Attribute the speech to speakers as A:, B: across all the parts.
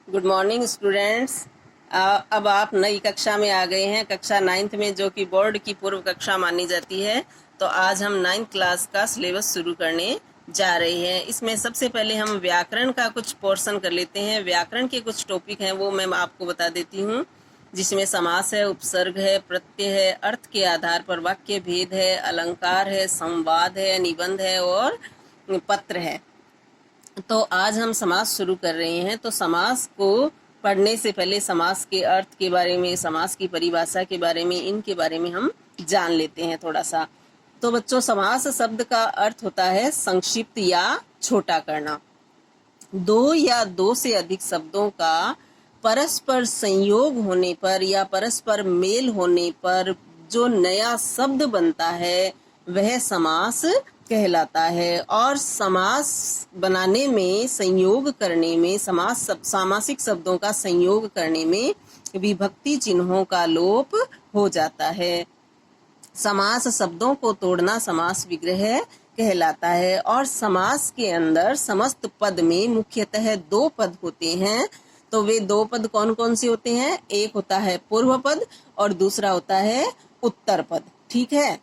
A: Good morning students. अब आप नई कक्षा में आ गए हैं, कक्षा 9th में, जो कि बोर्ड की पूर्व कक्षा मानी जाती है। तो आज हम 9th क्लास का सिलेबस शुरू करने जा रहे हैं। इसमें सबसे पहले हम व्याकरण का कुछ पोर्शन कर लेते हैं। व्याकरण के कुछ टॉपिक हैं वो मैं आपको बता देती हूँ, जिसमें समास है, उपसर्ग है, प्रत्यय है, अर्थ के आधार पर वाक्य भेद है, अलंकार है, संवाद है, निबंध है और पत्र है। तो आज हम समास शुरू कर रहे हैं। तो समास को पढ़ने से पहले समास के अर्थ के बारे में, समास की परिभाषा के बारे में, इनके बारे में हम जान लेते हैं थोड़ा सा। तो बच्चों, समास शब्द का अर्थ होता है संक्षिप्त या छोटा करना। दो या दो से अधिक शब्दों का परस्पर संयोग होने पर या परस्पर मेल होने पर जो नया शब्द बनता है वह समास कहलाता है। और समास बनाने में, संयोग करने में, सामासिक शब्दों का संयोग करने में विभक्ति चिन्हों का लोप हो जाता है। समास शब्दों को तोड़ना समास विग्रह कहलाता है। और समास के अंदर समस्त पद में मुख्यतः दो पद होते हैं। तो वे दो पद कौन कौन से होते हैं? एक होता है पूर्व पद और दूसरा होता है उत्तर पद। ठीक है।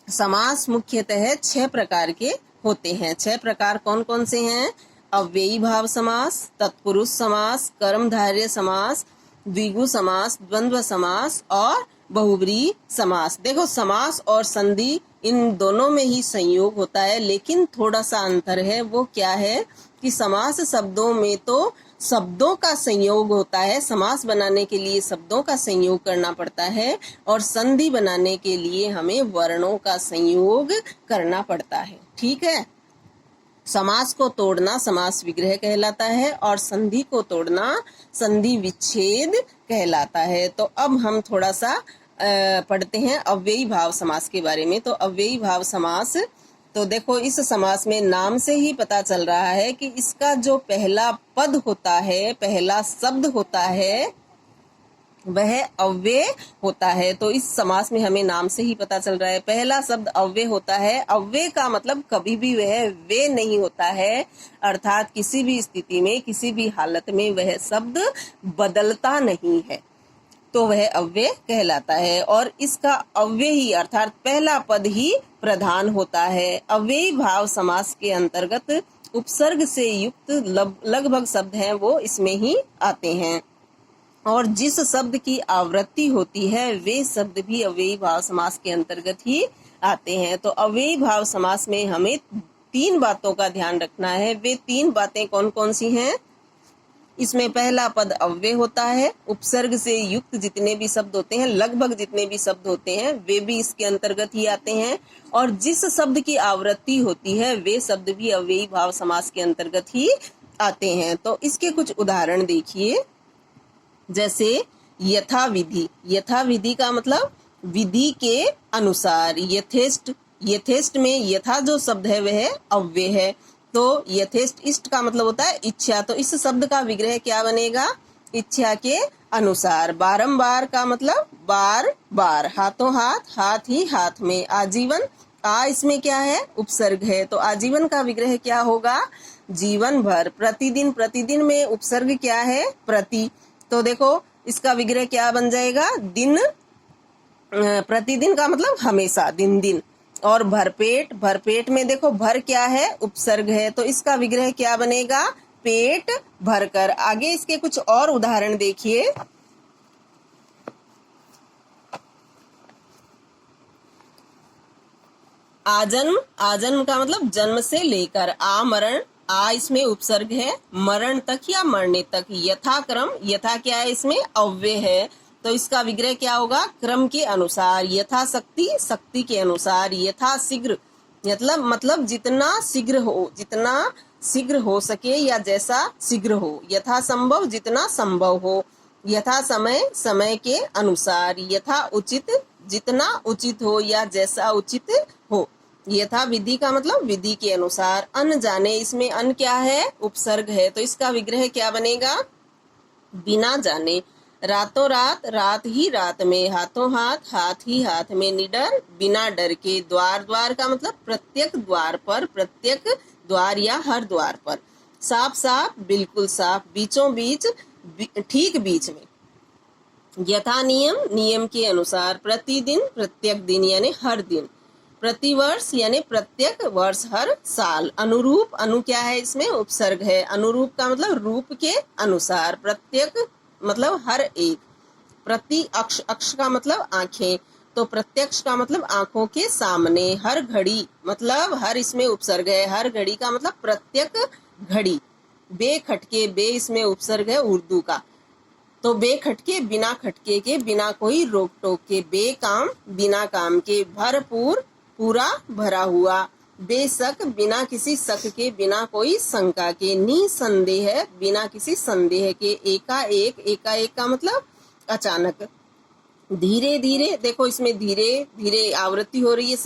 A: समास मुख्यतः 6 प्रकार के होते हैं। 6 प्रकार कौन कौन से हैं? अव्ययी भाव समास, तत्पुरुष समास, कर्मधारय समास, द्विगु समास, द्वंद्व समास और बहुब्रीहि समास। देखो, समास और संधि इन दोनों में ही संयोग होता है, लेकिन थोड़ा सा अंतर है। वो क्या है कि समास शब्दों में तो शब्दों का संयोग होता है, समास बनाने के लिए शब्दों का संयोग करना पड़ता है, और संधि बनाने के लिए हमें वर्णों का संयोग करना पड़ता है। ठीक है। समास को तोड़ना समास विग्रह कहलाता है और संधि को तोड़ना संधि विच्छेद कहलाता है। तो अब हम थोड़ा सा पढ़ते हैं अव्ययी भाव समास के बारे में। तो अव्ययी भाव समास, तो देखो, इस समास में नाम से ही पता चल रहा है कि इसका जो पहला पद होता है, पहला शब्द होता है, वह अव्यय होता है। तो इस समास में हमें नाम से ही पता चल रहा है, पहला शब्द अव्यय होता है। अव्यय का मतलब कभी भी वह वे नहीं होता है, अर्थात किसी भी स्थिति में, किसी भी हालत में वह शब्द बदलता नहीं है, तो वह अव्यय कहलाता है। और इसका अव्यय ही अर्थात पहला पद ही प्रधान होता है। अव्ययी भाव समास के अंतर्गत उपसर्ग से युक्त लगभग शब्द हैं वो इसमें ही आते हैं, और जिस शब्द की आवृत्ति होती है वे शब्द भी अव्ययी भाव समास के अंतर्गत ही आते हैं। तो अव्ययी भाव समास में हमें 3 बातों का ध्यान रखना है। वे 3 बातें कौन कौन सी हैं? इसमें पहला पद अव्यय होता है, उपसर्ग से युक्त जितने भी शब्द होते हैं, लगभग जितने भी शब्द होते हैं, वे भी इसके अंतर्गत ही आते हैं, और जिस शब्द की आवृत्ति होती है वे शब्द भी अव्ययी भाव समास के अंतर्गत ही आते हैं। तो इसके कुछ उदाहरण देखिए, जैसे यथा विधि। यथा विधि का मतलब विधि के अनुसार। यथेष्ट, यथेष्ट में यथा जो शब्द है वह अव्यय है। तो यथेष्ट, इष्ट का मतलब होता है इच्छा। तो इस शब्द का विग्रह क्या बनेगा? इच्छा के अनुसार। बारंबार का मतलब बार बार। हाथों हाथ, हाथ ही हाथ में। आजीवन, आ इसमें क्या है? उपसर्ग है। तो आजीवन का विग्रह क्या होगा? जीवन भर। प्रतिदिन, प्रतिदिन में उपसर्ग क्या है? प्रति। तो देखो, इसका विग्रह क्या बन जाएगा? दिन। प्रतिदिन का मतलब हमेशा, दिन दिन। और भरपेट, भरपेट में देखो भर क्या है? उपसर्ग है। तो इसका विग्रह क्या बनेगा? पेट भरकर। आगे इसके कुछ और उदाहरण देखिए। आजन्म, आजन्म का मतलब जन्म से लेकर। आमरण, आ इसमें उपसर्ग है, मरण तक या मरने तक। यथाक्रम, यथा क्या है? इसमें अव्यय है। तो इसका विग्रह क्या होगा? क्रम के अनुसार। यथाशक्ति, शक्ति के अनुसार। यथाशीघ्र मतलब जितना शीघ्र हो, जितना शीघ्र हो सके या जैसा शीघ्र हो। यथासंभव, जितना संभव हो। यथा समय, समय के अनुसार। यथा उचित, जितना उचित हो या जैसा उचित हो। यथा विधि का मतलब विधि के अनुसार। अन जाने, इसमें अन क्या है? उपसर्ग है। तो इसका विग्रह क्या बनेगा? बिना जाने। रातों रात, रात ही रात में। हाथों हाथ, हाथ ही हाथ में। निडर, बिना डर के। द्वार, द्वार का मतलब प्रत्येक द्वार पर, प्रत्येक द्वार या हर द्वार पर। साफ साफ, बिल्कुल साफ, बीचों बीच, ठीक बीच में। यथा नियम, नियम के अनुसार। प्रतिदिन, प्रत्येक दिन यानी हर दिन। प्रतिवर्ष यानी प्रत्येक वर्ष, हर साल। अनुरूप, अनु क्या है इसमें, उपसर्ग है। अनुरूप का मतलब रूप के अनुसार। प्रत्येक मतलब हर एक। प्रति अक्ष, अक्ष का मतलब आंखें, तो प्रत्यक्ष का मतलब आंखों के सामने। हर घड़ी मतलब हर इसमें उपसर्ग है। हर घड़ी का मतलब प्रत्येक घड़ी। बेखटके, बे इसमें उपसर्ग है उर्दू का, तो बेखटके बिना खटके के, बिना कोई रोक टोक के। बेकाम बिना काम के। भरपूर पूरा भरा हुआ। बेशक बिना किसी शक के, बिना कोई शंका के। निसंदेह बिना किसी संदेह के। एकाएक, एकाएक का मतलब अचानक। धीरे धीरे, देखो इसमें धीरे धीरे आवृत्ति हो रही है।